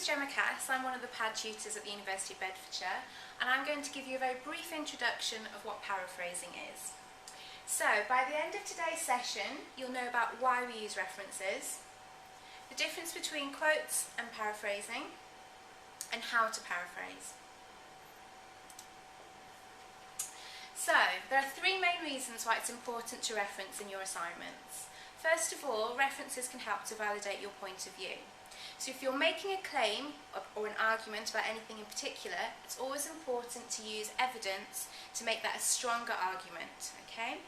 is Gemma Cass. I'm one of the PAD tutors at the University of Bedfordshire, and I'm going to give you a very brief introduction of what paraphrasing is. So, by the end of today's session, you'll know about why we use references, the difference between quotes and paraphrasing, and how to paraphrase. So, there are three main reasons why it's important to reference in your assignments. First of all, references can help to validate your point of view. So if you're making a claim or an argument about anything in particular, it's always important to use evidence to make that a stronger argument, okay?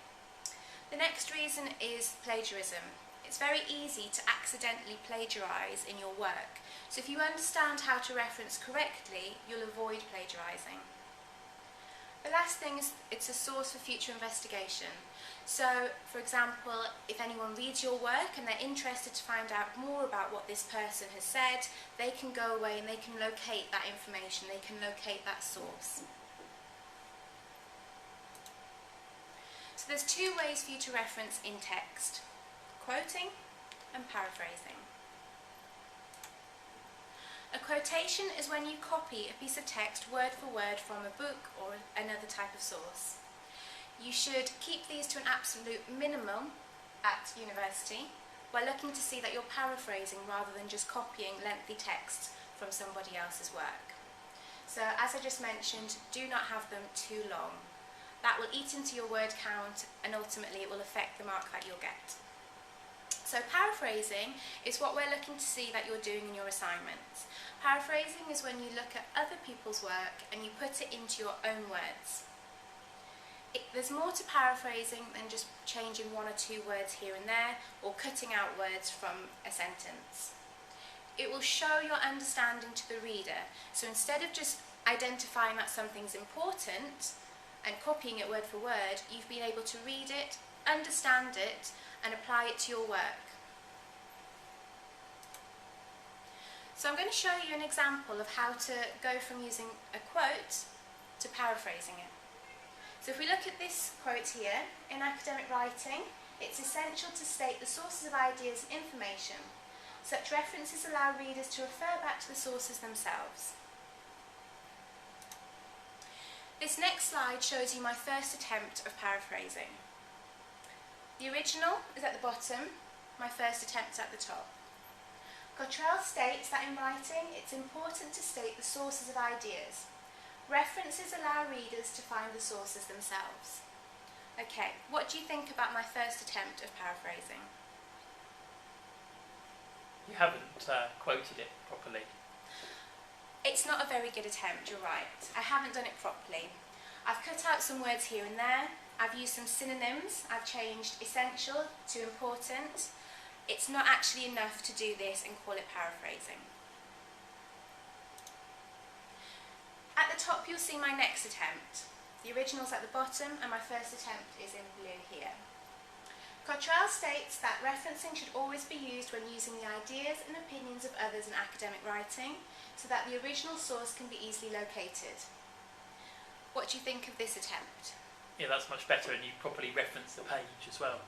The next reason is plagiarism. It's very easy to accidentally plagiarise in your work. So if you understand how to reference correctly, you'll avoid plagiarising. The last thing is it's a source for future investigation. So, for example, if anyone reads your work and they're interested to find out more about what this person has said, they can go away and they can locate that information, they can locate that source. So there's two ways for you to reference in text: quoting and paraphrasing. A quotation is when you copy a piece of text word for word from a book or another type of source. You should keep these to an absolute minimum at university by looking to see that you're paraphrasing rather than just copying lengthy texts from somebody else's work. So, as I just mentioned, do not have them too long. That will eat into your word count and ultimately it will affect the mark that you'll get. So paraphrasing is what we're looking to see that you're doing in your assignments. Paraphrasing is when you look at other people's work and you put it into your own words. There's more to paraphrasing than just changing one or two words here and there or cutting out words from a sentence. It will show your understanding to the reader. So instead of just identifying that something's important and copying it word for word, you've been able to read it, understand it, and apply it to your work. So I'm going to show you an example of how to go from using a quote to paraphrasing it. So if we look at this quote here, in academic writing, it's essential to state the sources of ideas and information. Such references allow readers to refer back to the sources themselves. This next slide shows you my first attempt of paraphrasing. The original is at the bottom, my first attempt at the top. Cottrell states that in writing, it's important to state the sources of ideas. References allow readers to find the sources themselves. Okay, what do you think about my first attempt of paraphrasing? You haven't quoted it properly. It's not a very good attempt, you're right. I haven't done it properly. I've cut out some words here and there. I've used some synonyms. I've changed essential to important. It's not actually enough to do this and call it paraphrasing. At the top you'll see my next attempt. The original's at the bottom and my first attempt is in blue here. Cottrell states that referencing should always be used when using the ideas and opinions of others in academic writing so that the original source can be easily located. What do you think of this attempt? Yeah, that's much better, and you properly reference the page as well.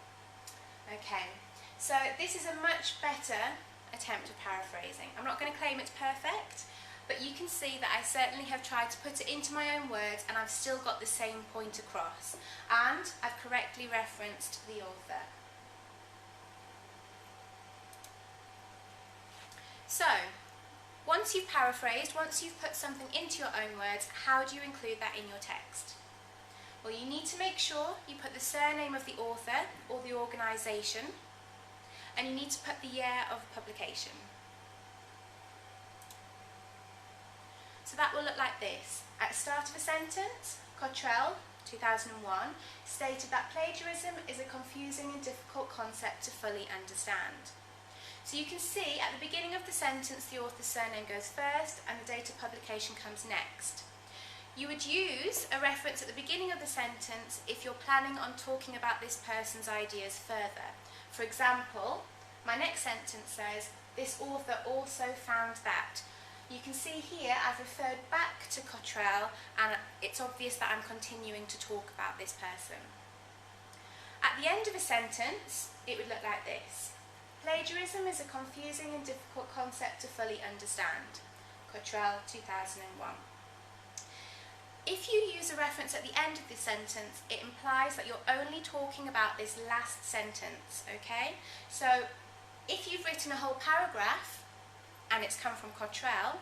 Okay, so this is a much better attempt of paraphrasing. I'm not going to claim it's perfect, but you can see that I certainly have tried to put it into my own words and I've still got the same point across. And I've correctly referenced the author. So, once you've paraphrased, once you've put something into your own words, how do you include that in your text? Well, you need to make sure you put the surname of the author or the organisation, and you need to put the year of publication. So that will look like this. At the start of a sentence, Cottrell, 2001, stated that plagiarism is a confusing and difficult concept to fully understand. So you can see at the beginning of the sentence the author's surname goes first and the date of publication comes next. You would use a reference at the beginning of the sentence if you're planning on talking about this person's ideas further. For example, my next sentence says, this author also found that. You can see here I've referred back to Cottrell and it's obvious that I'm continuing to talk about this person. At the end of a sentence, it would look like this. Plagiarism is a confusing and difficult concept to fully understand. Cottrell 2001. If you use a reference at the end of the sentence, it implies that you're only talking about this last sentence, okay? So if you've written a whole paragraph and it's come from Cottrell,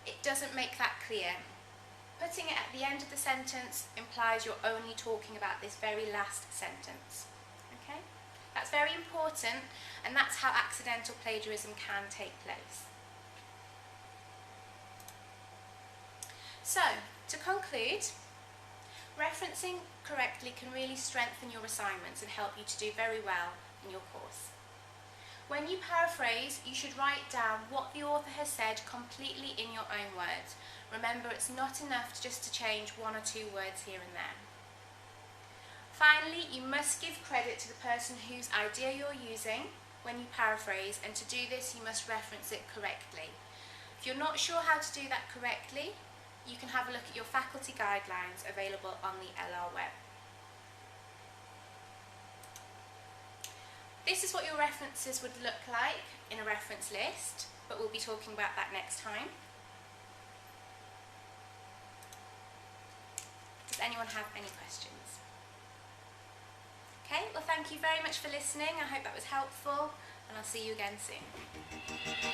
it doesn't make that clear. Putting it at the end of the sentence implies you're only talking about this very last sentence, okay? That's very important, and that's how accidental plagiarism can take place. So, to conclude, referencing correctly can really strengthen your assignments and help you to do very well in your course. When you paraphrase, you should write down what the author has said completely in your own words. Remember, it's not enough just to change one or two words here and there. Finally, you must give credit to the person whose idea you're using when you paraphrase, and to do this you must reference it correctly. If you're not sure how to do that correctly, you can have a look at your faculty guidelines available on the LR web. This is what your references would look like in a reference list, but we'll be talking about that next time. Does anyone have any questions? Okay, well thank you very much for listening. I hope that was helpful, and I'll see you again soon.